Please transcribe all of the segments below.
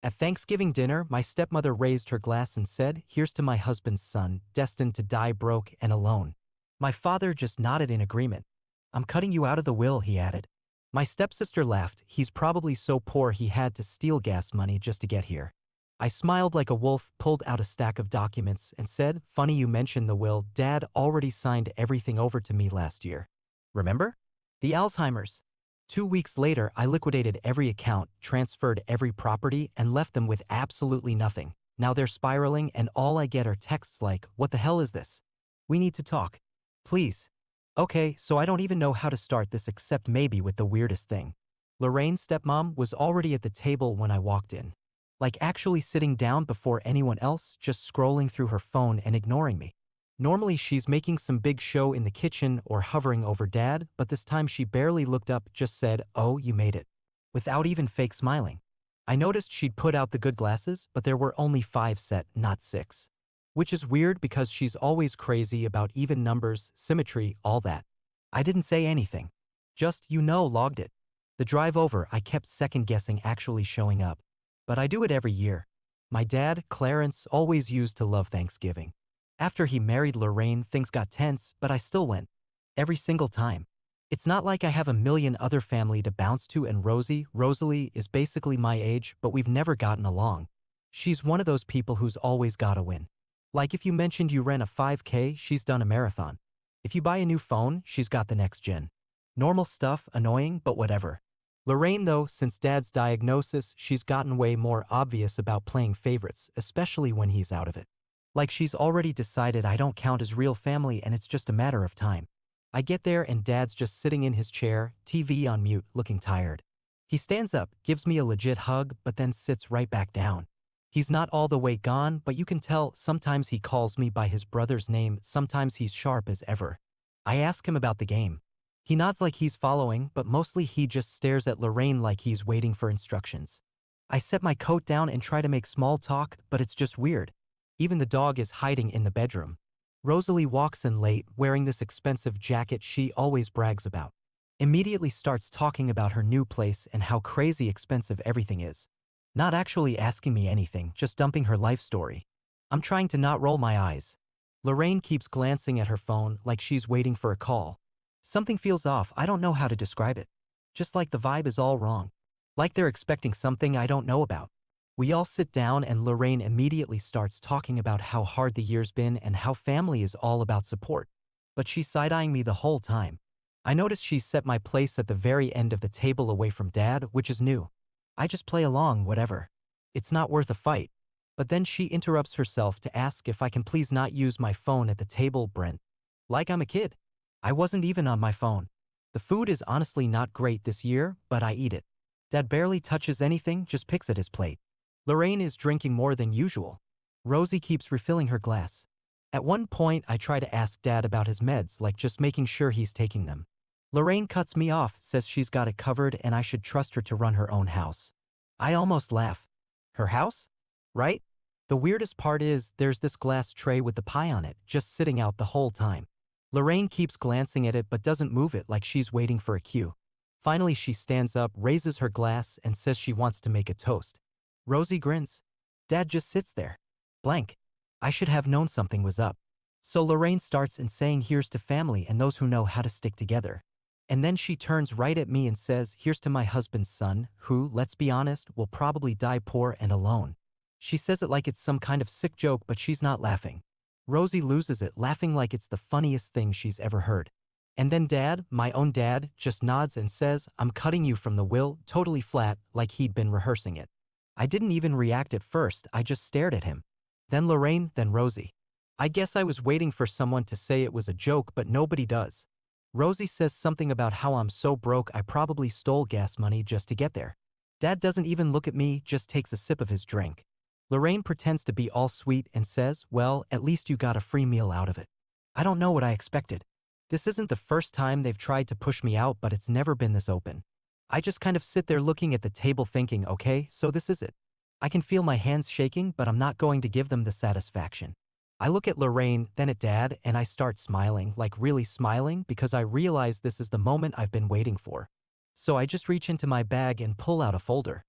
At Thanksgiving dinner, my stepmother raised her glass and said, "Here's to my husband's son, destined to die broke and alone." My father just nodded in agreement. "I'm cutting you out of the will," he added. My stepsister laughed. "He's probably so poor he had to steal gas money just to get here." I smiled like a wolf, pulled out a stack of documents, and said, "Funny you mention the will. Dad already signed everything over to me last year. Remember? The Alzheimer's." 2 weeks later, I liquidated every account, transferred every property, and left them with absolutely nothing. Now they're spiraling, and all I get are texts like, "What the hell is this? We need to talk. Please." Okay, so I don't even know how to start this except maybe with the weirdest thing. Lorraine's stepmom was already at the table when I walked in. Like actually sitting down before anyone else, just scrolling through her phone and ignoring me. Normally she's making some big show in the kitchen or hovering over Dad, but this time she barely looked up, just said, "Oh, you made it." Without even fake smiling. I noticed she'd put out the good glasses, but there were only 5 set, not 6. Which is weird because she's always crazy about even numbers, symmetry, all that. I didn't say anything. Just, logged it. The drive over, I kept second-guessing actually showing up. But I do it every year. My dad, Clarence, always used to love Thanksgiving. After he married Lorraine, things got tense, but I still went. Every single time. It's not like I have a million other family to bounce to, and Rosalie is basically my age, but we've never gotten along. She's one of those people who's always gotta win. Like if you mentioned you ran a 5K, she's done a marathon. If you buy a new phone, she's got the next gen. Normal stuff, annoying, but whatever. Lorraine though, since Dad's diagnosis, she's gotten way more obvious about playing favorites, especially when he's out of it. Like she's already decided I don't count as real family and it's just a matter of time. I get there and Dad's just sitting in his chair, TV on mute, looking tired. He stands up, gives me a legit hug, but then sits right back down. He's not all the way gone, but you can tell sometimes he calls me by his brother's name, sometimes he's sharp as ever. I ask him about the game. He nods like he's following, but mostly he just stares at Lorraine like he's waiting for instructions. I set my coat down and try to make small talk, but it's just weird. Even the dog is hiding in the bedroom. Rosalie walks in late, wearing this expensive jacket she always brags about. Immediately starts talking about her new place and how crazy expensive everything is. Not actually asking me anything, just dumping her life story. I'm trying to not roll my eyes. Lorraine keeps glancing at her phone like she's waiting for a call. Something feels off, I don't know how to describe it. Just like the vibe is all wrong. Like they're expecting something I don't know about. We all sit down and Lorraine immediately starts talking about how hard the year's been and how family is all about support. But she's side-eyeing me the whole time. I notice she's set my place at the very end of the table away from Dad, which is new. I just play along, whatever. It's not worth a fight. But then she interrupts herself to ask if I can please not use my phone at the table, Brent. Like I'm a kid. I wasn't even on my phone. The food is honestly not great this year, but I eat it. Dad barely touches anything, just picks at his plate. Lorraine is drinking more than usual. Rosie keeps refilling her glass. At one point, I try to ask Dad about his meds, like just making sure he's taking them. Lorraine cuts me off, says she's got it covered and I should trust her to run her own house. I almost laugh. Her house? Right? The weirdest part is, there's this glass tray with the pie on it, just sitting out the whole time. Lorraine keeps glancing at it but doesn't move it like she's waiting for a cue. Finally she stands up, raises her glass, and says she wants to make a toast. Rosie grins. Dad just sits there. Blank. I should have known something was up. So Lorraine starts in saying here's to family and those who know how to stick together. And then she turns right at me and says, "Here's to my husband's son, who, let's be honest, will probably die poor and alone." She says it like it's some kind of sick joke, but she's not laughing. Rosie loses it, laughing like it's the funniest thing she's ever heard. And then Dad, my own dad, just nods and says, "I'm cutting you from the will," totally flat, like he'd been rehearsing it. I didn't even react at first, I just stared at him. Then Lorraine, then Rosie. I guess I was waiting for someone to say it was a joke, but nobody does. Rosie says something about how I'm so broke I probably stole gas money just to get there. Dad doesn't even look at me, just takes a sip of his drink. Lorraine pretends to be all sweet and says, "Well, at least you got a free meal out of it." I don't know what I expected. This isn't the first time they've tried to push me out, but it's never been this open. I just kind of sit there looking at the table thinking, okay, so this is it. I can feel my hands shaking, but I'm not going to give them the satisfaction. I look at Lorraine, then at Dad, and I start smiling, like really smiling, because I realize this is the moment I've been waiting for. So I just reach into my bag and pull out a folder.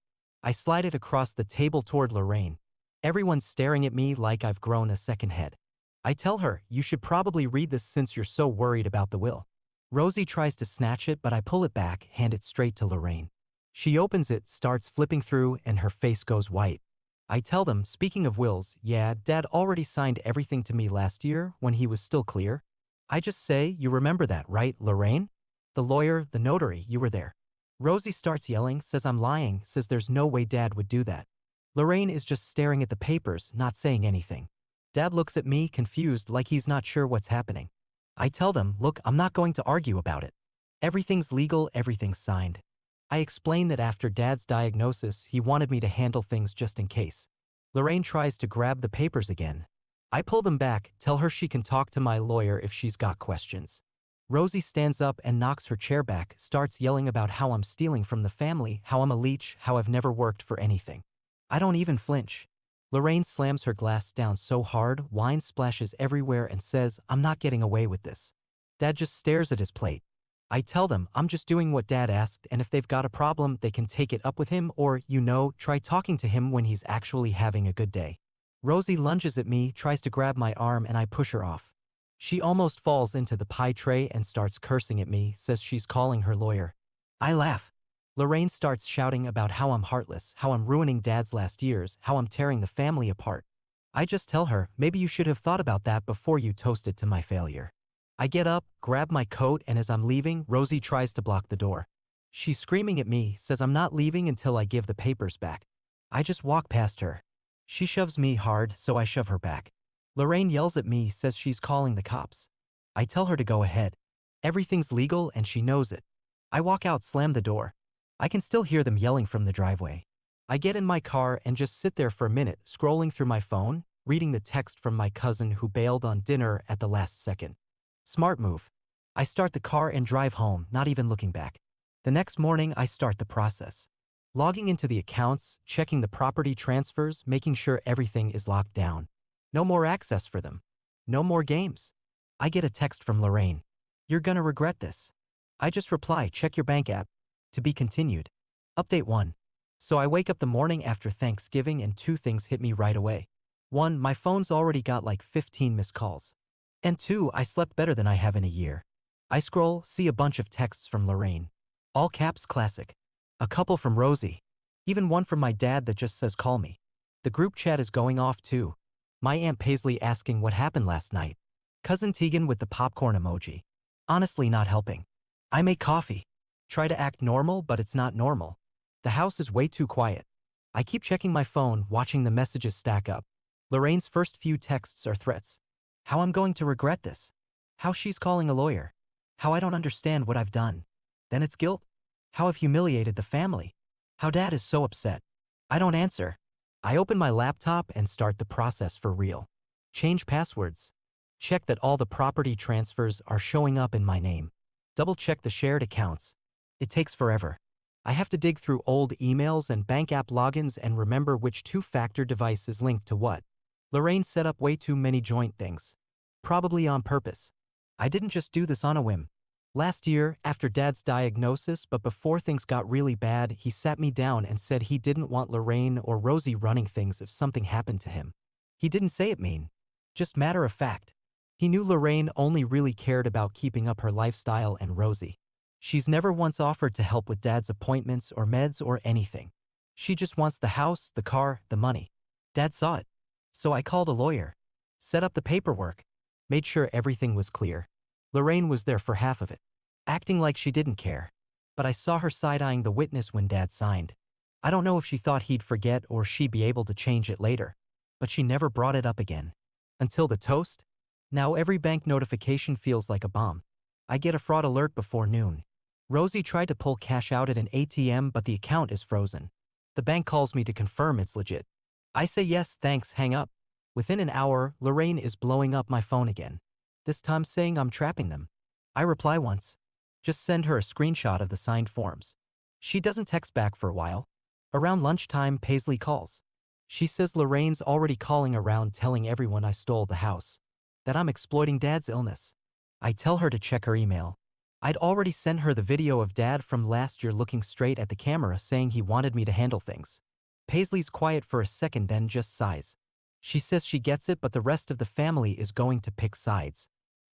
I slide it across the table toward Lorraine. Everyone's staring at me like I've grown a second head. I tell her, you should probably read this since you're so worried about the will. Rosie tries to snatch it, but I pull it back, hand it straight to Lorraine. She opens it, starts flipping through, and her face goes white. I tell them, speaking of wills, yeah, Dad already signed everything to me last year when he was still clear. I just say, you remember that, right, Lorraine? The lawyer, the notary, you were there. Rosie starts yelling, says I'm lying, says there's no way Dad would do that. Lorraine is just staring at the papers, not saying anything. Dad looks at me, confused, like he's not sure what's happening. I tell them, look, I'm not going to argue about it. Everything's legal, everything's signed. I explain that after Dad's diagnosis, he wanted me to handle things just in case. Lorraine tries to grab the papers again. I pull them back, tell her she can talk to my lawyer if she's got questions. Rosie stands up and knocks her chair back, starts yelling about how I'm stealing from the family, how I'm a leech, how I've never worked for anything. I don't even flinch. Lorraine slams her glass down so hard, wine splashes everywhere and says, I'm not getting away with this. Dad just stares at his plate. I tell them, I'm just doing what Dad asked, and if they've got a problem, they can take it up with him or, try talking to him when he's actually having a good day. Rosie lunges at me, tries to grab my arm, and I push her off. She almost falls into the pie tray and starts cursing at me, says she's calling her lawyer. I laugh. Lorraine starts shouting about how I'm heartless, how I'm ruining Dad's last years, how I'm tearing the family apart. I just tell her, maybe you should have thought about that before you toasted to my failure. I get up, grab my coat, and as I'm leaving, Rosie tries to block the door. She's screaming at me, says I'm not leaving until I give the papers back. I just walk past her. She shoves me hard, so I shove her back. Lorraine yells at me, says she's calling the cops. I tell her to go ahead. Everything's legal and she knows it. I walk out, slam the door. I can still hear them yelling from the driveway. I get in my car and just sit there for a minute, scrolling through my phone, reading the text from my cousin who bailed on dinner at the last second. Smart move. I start the car and drive home, not even looking back. The next morning, I start the process. Logging into the accounts, checking the property transfers, making sure everything is locked down. No more access for them. No more games. I get a text from Lorraine. You're gonna regret this. I just reply, check your bank app. To be continued. Update 1. So I wake up the morning after Thanksgiving and two things hit me right away. 1. My phone's already got like 15 missed calls. And 2. I slept better than I have in a year. I scroll, see a bunch of texts from Lorraine. All caps classic. A couple from Rosie. Even one from my dad that just says call me. The group chat is going off too. My Aunt Paisley asking what happened last night. Cousin Tegan with the popcorn emoji. Honestly not helping. I make coffee. Try to act normal, but it's not normal. The house is way too quiet. I keep checking my phone, watching the messages stack up. Lorraine's first few texts are threats. How I'm going to regret this. How she's calling a lawyer. How I don't understand what I've done. Then it's guilt. How I've humiliated the family. How Dad is so upset. I don't answer. I open my laptop and start the process for real. Change passwords. Check that all the property transfers are showing up in my name. Double check the shared accounts. It takes forever. I have to dig through old emails and bank app logins and remember which two-factor device is linked to what. Lorraine set up way too many joint things. Probably on purpose. I didn't just do this on a whim. Last year, after Dad's diagnosis, but before things got really bad, he sat me down and said he didn't want Lorraine or Rosie running things if something happened to him. He didn't say it mean. Just matter of fact. He knew Lorraine only really cared about keeping up her lifestyle and Rosie. She's never once offered to help with Dad's appointments or meds or anything. She just wants the house, the car, the money. Dad saw it. So I called a lawyer. Set up the paperwork. Made sure everything was clear. Lorraine was there for half of it. Acting like she didn't care. But I saw her side-eyeing the witness when Dad signed. I don't know if she thought he'd forget or she'd be able to change it later. But she never brought it up again. Until the toast? Now every bank notification feels like a bomb. I get a fraud alert before noon. Rosie tried to pull cash out at an ATM but the account is frozen. The bank calls me to confirm it's legit. I say yes, thanks, hang up. Within an hour, Lorraine is blowing up my phone again. This time saying I'm trapping them. I reply once. Just send her a screenshot of the signed forms. She doesn't text back for a while. Around lunchtime, Paisley calls. She says Lorraine's already calling around telling everyone I stole the house. That I'm exploiting Dad's illness. I tell her to check her email. I'd already sent her the video of Dad from last year looking straight at the camera saying he wanted me to handle things. Paisley's quiet for a second then just sighs. She says she gets it but the rest of the family is going to pick sides.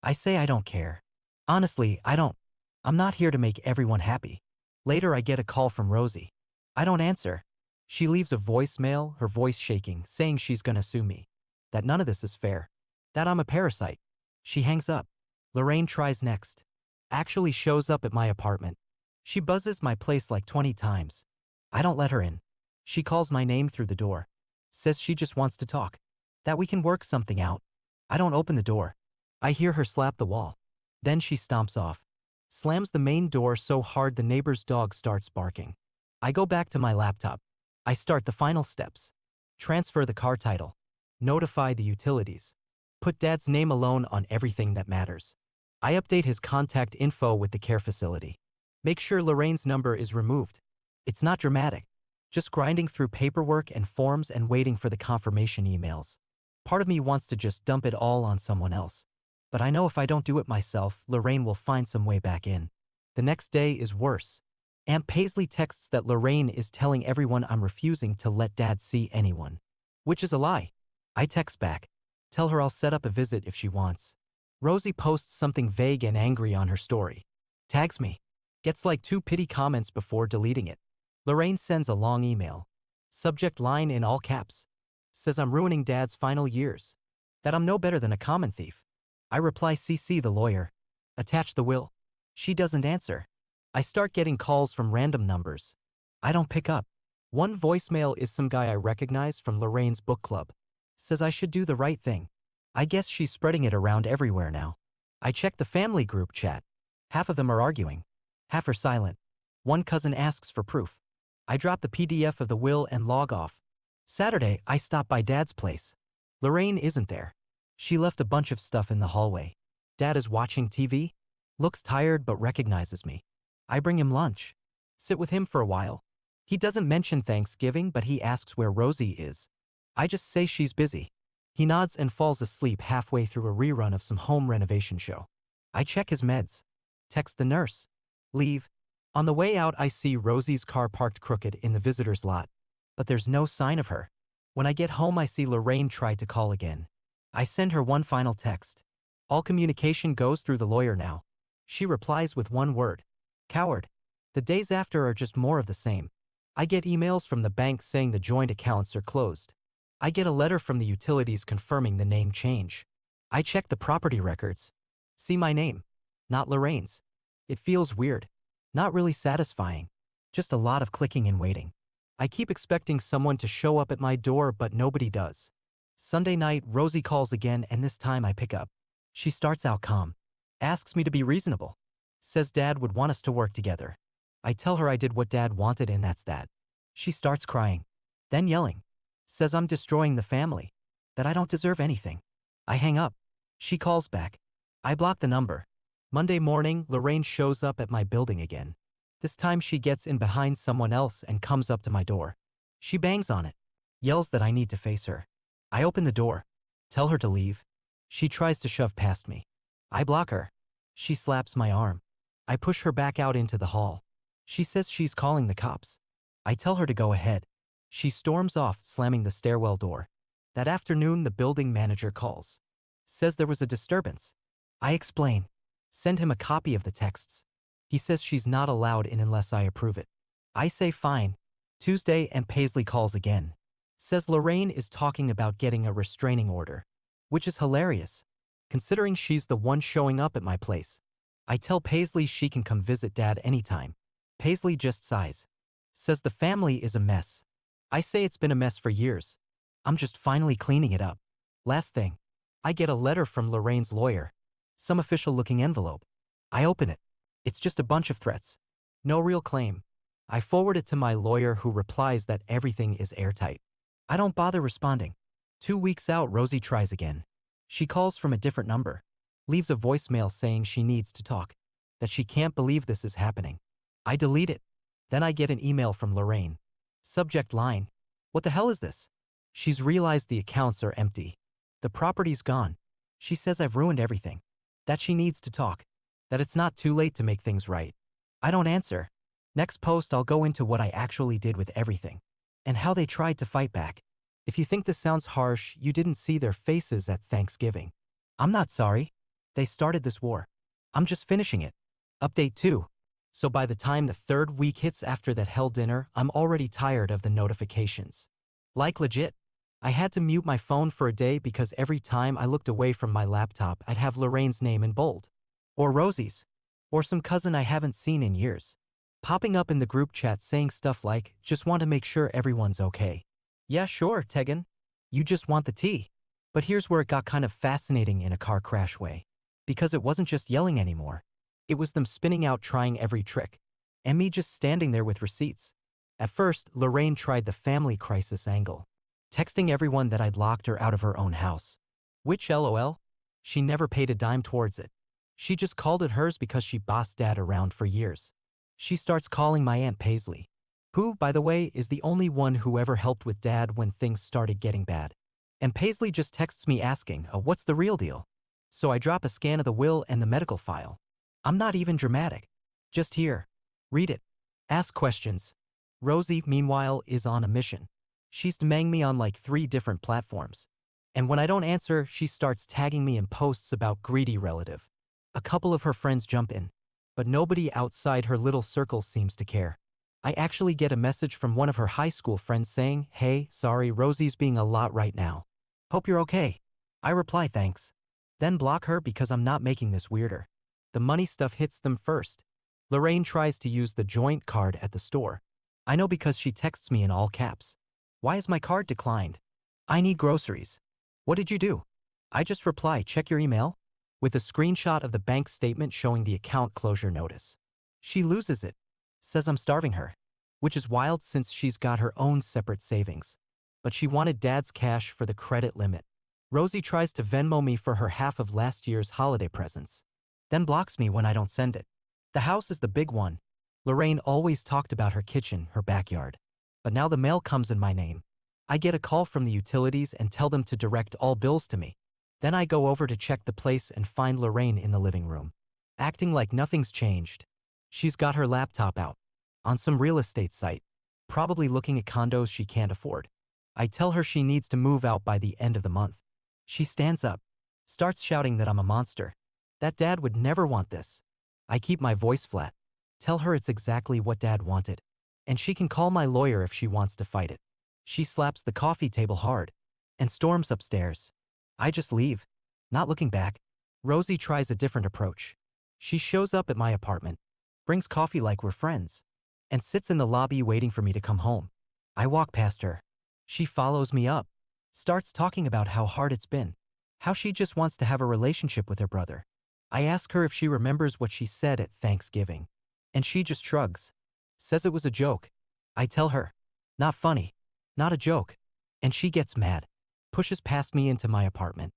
I say I don't care. Honestly, I don't. I'm not here to make everyone happy. Later I get a call from Rosie. I don't answer. She leaves a voicemail, her voice shaking, saying she's gonna sue me. That none of this is fair. That I'm a parasite. She hangs up. Lorraine tries next. Actually shows up at my apartment. She buzzes my place like 20 times. I don't let her in. She calls my name through the door. Says she just wants to talk. That we can work something out. I don't open the door. I hear her slap the wall. Then she stomps off. Slams the main door so hard the neighbor's dog starts barking. I go back to my laptop. I start the final steps. Transfer the car title. Notify the utilities. Put Dad's name alone on everything that matters. I update his contact info with the care facility. Make sure Lorraine's number is removed. It's not dramatic. Just grinding through paperwork and forms and waiting for the confirmation emails. Part of me wants to just dump it all on someone else. But I know if I don't do it myself, Lorraine will find some way back in. The next day is worse. Aunt Paisley texts that Lorraine is telling everyone I'm refusing to let Dad see anyone. Which is a lie. I text back. Tell her I'll set up a visit if she wants. Rosie posts something vague and angry on her story. Tags me. Gets like 2 pity comments before deleting it. Lorraine sends a long email. Subject line in all caps. Says I'm ruining Dad's final years. That I'm no better than a common thief. I reply CC the lawyer. Attach the will. She doesn't answer. I start getting calls from random numbers. I don't pick up. One voicemail is some guy I recognize from Lorraine's book club. Says I should do the right thing. I guess she's spreading it around everywhere now. I check the family group chat. Half of them are arguing. Half are silent. One cousin asks for proof. I drop the PDF of the will and log off. Saturday, I stop by Dad's place. Lorraine isn't there. She left a bunch of stuff in the hallway. Dad is watching TV. Looks tired but recognizes me. I bring him lunch. Sit with him for a while. He doesn't mention Thanksgiving but he asks where Rosie is. I just say she's busy. He nods and falls asleep halfway through a rerun of some home renovation show. I check his meds. Text the nurse. Leave. On the way out I see Rosie's car parked crooked in the visitor's lot. But there's no sign of her. When I get home I see Lorraine try to call again. I send her one final text. All communication goes through the lawyer now. She replies with one word. Coward. The days after are just more of the same. I get emails from the bank saying the joint accounts are closed. I get a letter from the utilities confirming the name change. I check the property records. See my name. Not Lorraine's. It feels weird. Not really satisfying. Just a lot of clicking and waiting. I keep expecting someone to show up at my door but nobody does. Sunday night, Rosie calls again and this time I pick up. She starts out calm. Asks me to be reasonable. Says Dad would want us to work together. I tell her I did what Dad wanted and that's that. She starts crying. Then yelling. Says I'm destroying the family. That I don't deserve anything. I hang up. She calls back. I block the number. Monday morning, Lorraine shows up at my building again. This time she gets in behind someone else and comes up to my door. She bangs on it. Yells that I need to face her. I open the door. Tell her to leave. She tries to shove past me. I block her. She slaps my arm. I push her back out into the hall. She says she's calling the cops. I tell her to go ahead. She storms off, slamming the stairwell door. That afternoon, the building manager calls. Says there was a disturbance. I explain. Send him a copy of the texts. He says she's not allowed in unless I approve it. I say fine. Tuesday, Aunt Paisley calls again. Says Lorraine is talking about getting a restraining order. Which is hilarious, considering she's the one showing up at my place. I tell Paisley she can come visit Dad anytime. Paisley just sighs. Says the family is a mess. I say it's been a mess for years. I'm just finally cleaning it up. Last thing. I get a letter from Lorraine's lawyer. Some official-looking envelope. I open it. It's just a bunch of threats. No real claim. I forward it to my lawyer who replies that everything is airtight. I don't bother responding. 2 weeks out, Rosie tries again. She calls from a different number. Leaves a voicemail saying she needs to talk. That she can't believe this is happening. I delete it. Then I get an email from Lorraine. Subject line. What the hell is this? She's realized the accounts are empty. The property's gone. She says I've ruined everything. That she needs to talk. That it's not too late to make things right. I don't answer. Next post I'll go into what I actually did with everything. and how they tried to fight back. If you think this sounds harsh, you didn't see their faces at Thanksgiving. I'm not sorry. They started this war. I'm just finishing it. Update 2. So by the time the third week hits after that hell dinner, I'm already tired of the notifications. Like legit. I had to mute my phone for a day because every time I looked away from my laptop, I'd have Lorraine's name in bold. Or Rosie's. Or some cousin I haven't seen in years. Popping up in the group chat saying stuff like, just want to make sure everyone's okay. Yeah, sure, Tegan. You just want the tea. But here's where it got kind of fascinating in a car crash way. Because it wasn't just yelling anymore. It was them spinning out trying every trick. And me just standing there with receipts. At first, Lorraine tried the family crisis angle. Texting everyone that I'd locked her out of her own house. Which LOL? She never paid a dime towards it. She just called it hers because she bossed Dad around for years. She starts calling my Aunt Paisley. Who, by the way, is the only one who ever helped with Dad when things started getting bad. And Paisley just texts me asking, what's the real deal? So I drop a scan of the will and the medical file. I'm not even dramatic. Just here. Read it. Ask questions. Rosie, meanwhile, is on a mission. She's DMing me on like 3 different platforms. And when I don't answer, she starts tagging me in posts about greedy relative. A couple of her friends jump in. But nobody outside her little circle seems to care. I actually get a message from one of her high school friends saying, hey, sorry, Rosie's being a lot right now. Hope you're okay. I reply thanks. Then block her because I'm not making this weirder. The money stuff hits them first. Lorraine tries to use the joint card at the store. I know because she texts me in all caps. Why is my card declined? I need groceries. What did you do? I just reply, check your email, with a screenshot of the bank statement showing the account closure notice. She loses it. Says I'm starving her. Which is wild since she's got her own separate savings. But she wanted Dad's cash for the credit limit. Rosie tries to Venmo me for her half of last year's holiday presents. Then blocks me when I don't send it. The house is the big one. Lorraine always talked about her kitchen, her backyard. But now the mail comes in my name. I get a call from the utilities and tell them to direct all bills to me. Then I go over to check the place and find Lorraine in the living room. Acting like nothing's changed. She's got her laptop out. On some real estate site. Probably looking at condos she can't afford. I tell her she needs to move out by the end of the month. She stands up. Starts shouting that I'm a monster. That Dad would never want this. I keep my voice flat. Tell her it's exactly what Dad wanted. And she can call my lawyer if she wants to fight it. She slaps the coffee table hard. And storms upstairs. I just leave. Not looking back. Rosie tries a different approach. She shows up at my apartment. Brings coffee like we're friends. And sits in the lobby waiting for me to come home. I walk past her. She follows me up. Starts talking about how hard it's been. How she just wants to have a relationship with her brother. I ask her if she remembers what she said at Thanksgiving. And she just shrugs. Says it was a joke. I tell her. Not funny. Not a joke. And she gets mad. Pushes past me into my apartment.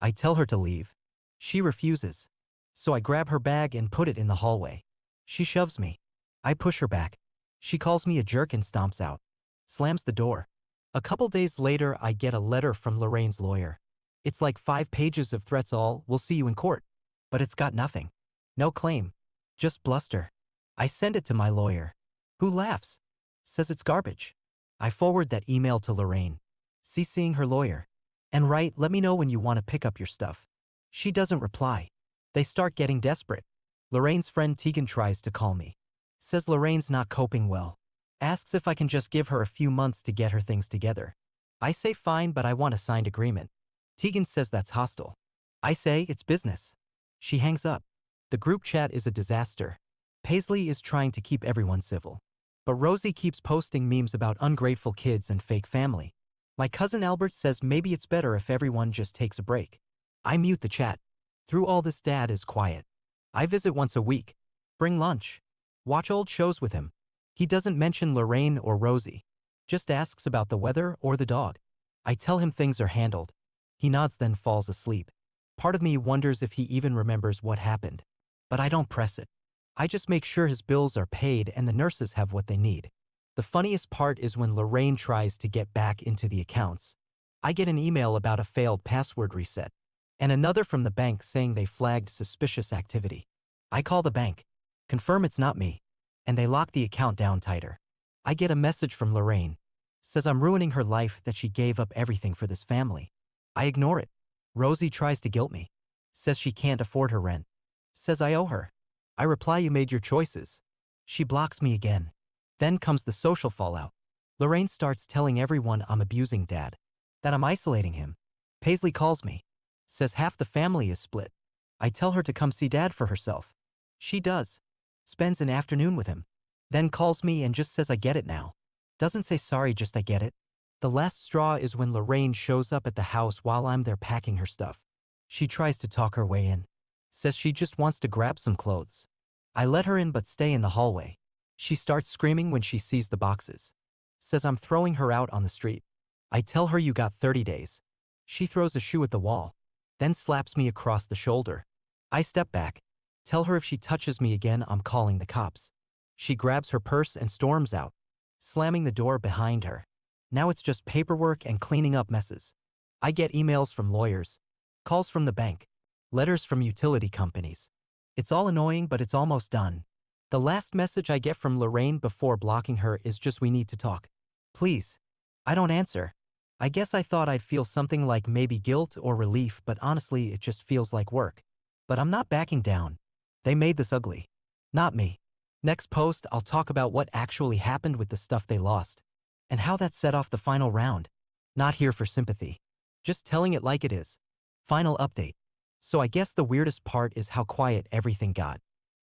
I tell her to leave. She refuses. So I grab her bag and put it in the hallway. She shoves me. I push her back. She calls me a jerk and stomps out. Slams the door. A couple days later, I get a letter from Lorraine's lawyer. It's like 5 pages of threats all, we'll see you in court. But it's got nothing. No claim. Just bluster. I send it to my lawyer. Who laughs? Says it's garbage. I forward that email to Lorraine. CCing her lawyer. And write, let me know when you want to pick up your stuff. She doesn't reply. They start getting desperate. Lorraine's friend Tegan tries to call me. Says Lorraine's not coping well. Asks if I can just give her a few months to get her things together. I say fine, but I want a signed agreement. Tegan says that's hostile. I say it's business. She hangs up. The group chat is a disaster. Paisley is trying to keep everyone civil. But Rosie keeps posting memes about ungrateful kids and fake family. My cousin Albert says maybe it's better if everyone just takes a break. I mute the chat. Through all this, Dad is quiet. I visit once a week. Bring lunch. Watch old shows with him. He doesn't mention Lorraine or Rosie. Just asks about the weather or the dog. I tell him things are handled. He nods then falls asleep. Part of me wonders if he even remembers what happened. But I don't press it. I just make sure his bills are paid and the nurses have what they need. The funniest part is when Lorraine tries to get back into the accounts. I get an email about a failed password reset. And another from the bank saying they flagged suspicious activity. I call the bank. Confirm it's not me. And they lock the account down tighter. I get a message from Lorraine. Says I'm ruining her life, that she gave up everything for this family. I ignore it. Rosie tries to guilt me. Says she can't afford her rent. Says I owe her. I reply, you made your choices. She blocks me again. Then comes the social fallout. Lorraine starts telling everyone I'm abusing Dad, that I'm isolating him. Paisley calls me. Says half the family is split. I tell her to come see Dad for herself. She does. Spends an afternoon with him. Then calls me and just says I get it now. Doesn't say sorry, just I get it. The last straw is when Lorraine shows up at the house while I'm there packing her stuff. She tries to talk her way in. Says she just wants to grab some clothes. I let her in but stay in the hallway. She starts screaming when she sees the boxes. Says I'm throwing her out on the street. I tell her you got 30 days. She throws a shoe at the wall. Then slaps me across the shoulder. I step back. Tell her if she touches me again, I'm calling the cops. She grabs her purse and storms out, slamming the door behind her. Now it's just paperwork and cleaning up messes. I get emails from lawyers, calls from the bank, letters from utility companies. It's all annoying, but it's almost done. The last message I get from Lorraine before blocking her is just, we need to talk. Please. I don't answer. I guess I thought I'd feel something like maybe guilt or relief, but honestly it just feels like work. But I'm not backing down. They made this ugly. Not me. Next post, I'll talk about what actually happened with the stuff they lost, and how that set off the final round. Not here for sympathy. Just telling it like it is. Final update. So I guess the weirdest part is how quiet everything got.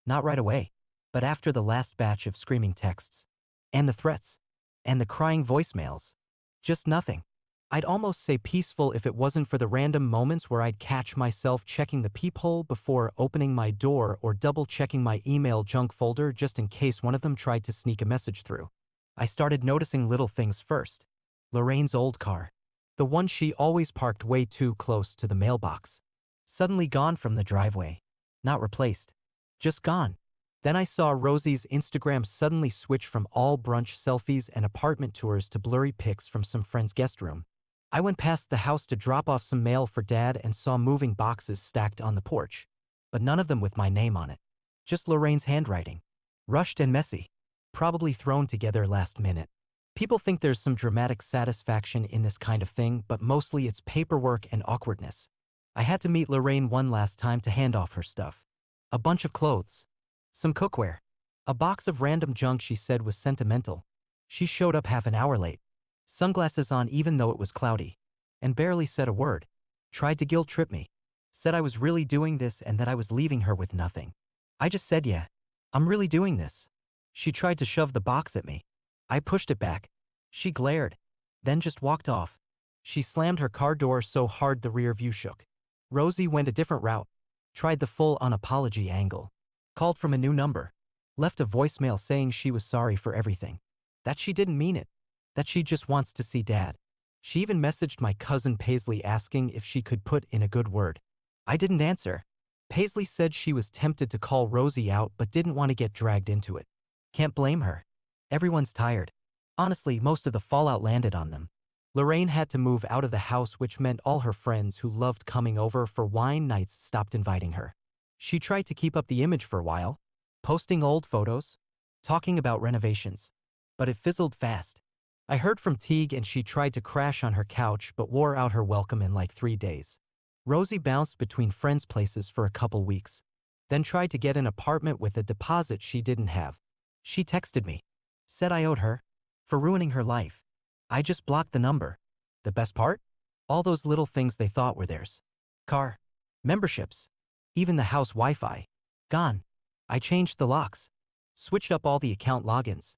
Not right away, but after the last batch of screaming texts. And the threats. And the crying voicemails. Just nothing. I'd almost say peaceful if it wasn't for the random moments where I'd catch myself checking the peephole before opening my door or double-checking my email junk folder just in case one of them tried to sneak a message through. I started noticing little things first. Lorraine's old car. The one she always parked way too close to the mailbox. Suddenly gone from the driveway. Not replaced. Just gone. Then I saw Rosie's Instagram suddenly switch from all brunch selfies and apartment tours to blurry pics from some friend's guest room. I went past the house to drop off some mail for Dad and saw moving boxes stacked on the porch. But none of them with my name on it. Just Lorraine's handwriting. Rushed and messy. Probably thrown together last minute. People think there's some dramatic satisfaction in this kind of thing, but mostly it's paperwork and awkwardness. I had to meet Lorraine one last time to hand off her stuff. A bunch of clothes. Some cookware. A box of random junk she said was sentimental. She showed up half an hour late. Sunglasses on even though it was cloudy. And barely said a word. Tried to guilt trip me. Said I was really doing this and that I was leaving her with nothing. I just said, yeah, I'm really doing this. She tried to shove the box at me. I pushed it back. She glared. Then just walked off. She slammed her car door so hard the rear view shook. Rosie went a different route. Tried the full unapology angle. Called from a new number. Left a voicemail saying she was sorry for everything. That she didn't mean it. That she just wants to see Dad. She even messaged my cousin Paisley asking if she could put in a good word. I didn't answer. Paisley said she was tempted to call Rosie out but didn't want to get dragged into it. Can't blame her. Everyone's tired. Honestly, most of the fallout landed on them. Lorraine had to move out of the house, which meant all her friends who loved coming over for wine nights stopped inviting her. She tried to keep up the image for a while, posting old photos, talking about renovations. But it fizzled fast. I heard from Teague and she tried to crash on her couch but wore out her welcome in like 3 days. Rosie bounced between friends' places for a couple weeks. Then tried to get an apartment with a deposit she didn't have. She texted me. Said I owed her. For ruining her life. I just blocked the number. The best part? All those little things they thought were theirs. Car. Memberships. Even the house Wi-Fi. Gone. I changed the locks. Switched up all the account logins.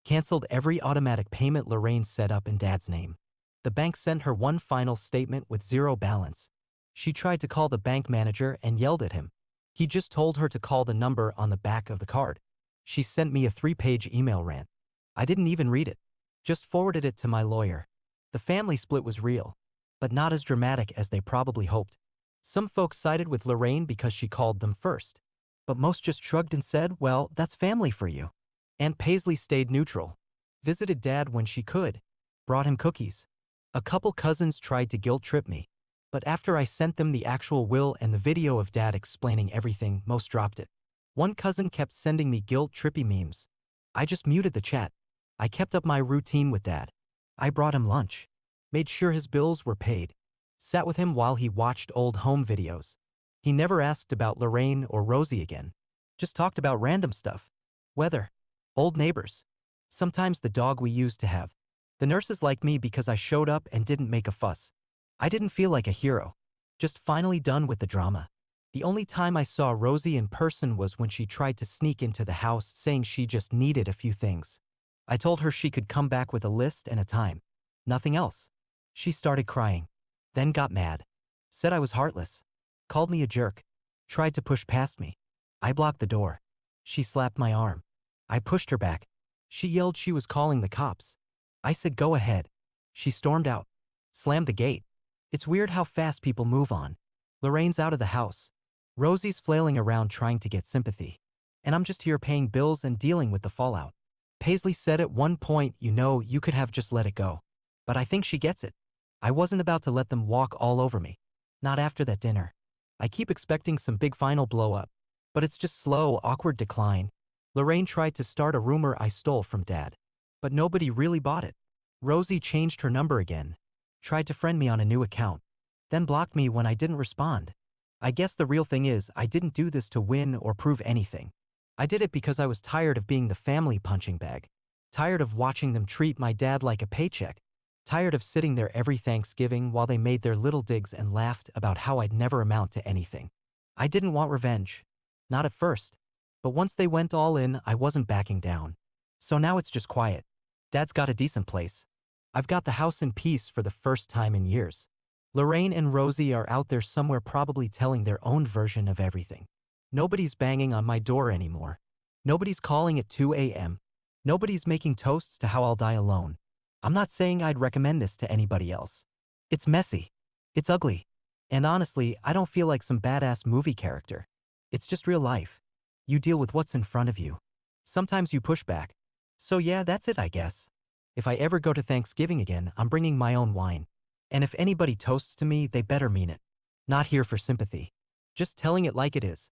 Cancelled every automatic payment Lorraine set up in Dad's name. The bank sent her one final statement with zero balance. She tried to call the bank manager and yelled at him. He just told her to call the number on the back of the card. She sent me a 3-page email rant. I didn't even read it. Just forwarded it to my lawyer. The family split was real, but not as dramatic as they probably hoped. Some folks sided with Lorraine because she called them first. But most just shrugged and said, well, that's family for you. Aunt Paisley stayed neutral. Visited Dad when she could. Brought him cookies. A couple cousins tried to guilt trip me. But after I sent them the actual will and the video of Dad explaining everything, most dropped it. One cousin kept sending me guilt trippy memes. I just muted the chat. I kept up my routine with Dad. I brought him lunch. Made sure his bills were paid. Sat with him while he watched old home videos. He never asked about Lorraine or Rosie again. Just talked about random stuff. Weather. Old neighbors. Sometimes the dog we used to have. The nurses liked me because I showed up and didn't make a fuss. I didn't feel like a hero. Just finally done with the drama. The only time I saw Rosie in person was when she tried to sneak into the house saying she just needed a few things. I told her she could come back with a list and a time. Nothing else. She started crying. Then got mad. Said I was heartless. Called me a jerk. Tried to push past me. I blocked the door. She slapped my arm. I pushed her back. She yelled she was calling the cops. I said go ahead. She stormed out. Slammed the gate. It's weird how fast people move on. Lorraine's out of the house. Rosie's flailing around trying to get sympathy. And I'm just here paying bills and dealing with the fallout. Paisley said at one point, you could have just let it go. But I think she gets it. I wasn't about to let them walk all over me. Not after that dinner. I keep expecting some big final blow-up. But it's just slow, awkward decline. Lorraine tried to start a rumor I stole from Dad. But nobody really bought it. Rosie changed her number again. Tried to friend me on a new account. Then blocked me when I didn't respond. I guess the real thing is, I didn't do this to win or prove anything. I did it because I was tired of being the family punching bag. Tired of watching them treat my dad like a paycheck. Tired of sitting there every Thanksgiving while they made their little digs and laughed about how I'd never amount to anything. I didn't want revenge. Not at first. But once they went all in, I wasn't backing down. So now it's just quiet. Dad's got a decent place. I've got the house in peace for the first time in years. Lorraine and Rosie are out there somewhere probably telling their own version of everything. Nobody's banging on my door anymore. Nobody's calling at 2 a.m. Nobody's making toasts to how I'll die alone. I'm not saying I'd recommend this to anybody else. It's messy. It's ugly. And honestly, I don't feel like some badass movie character. It's just real life. You deal with what's in front of you. Sometimes you push back. So yeah, that's it, I guess. If I ever go to Thanksgiving again, I'm bringing my own wine. And if anybody toasts to me, they better mean it. Not here for sympathy. Just telling it like it is.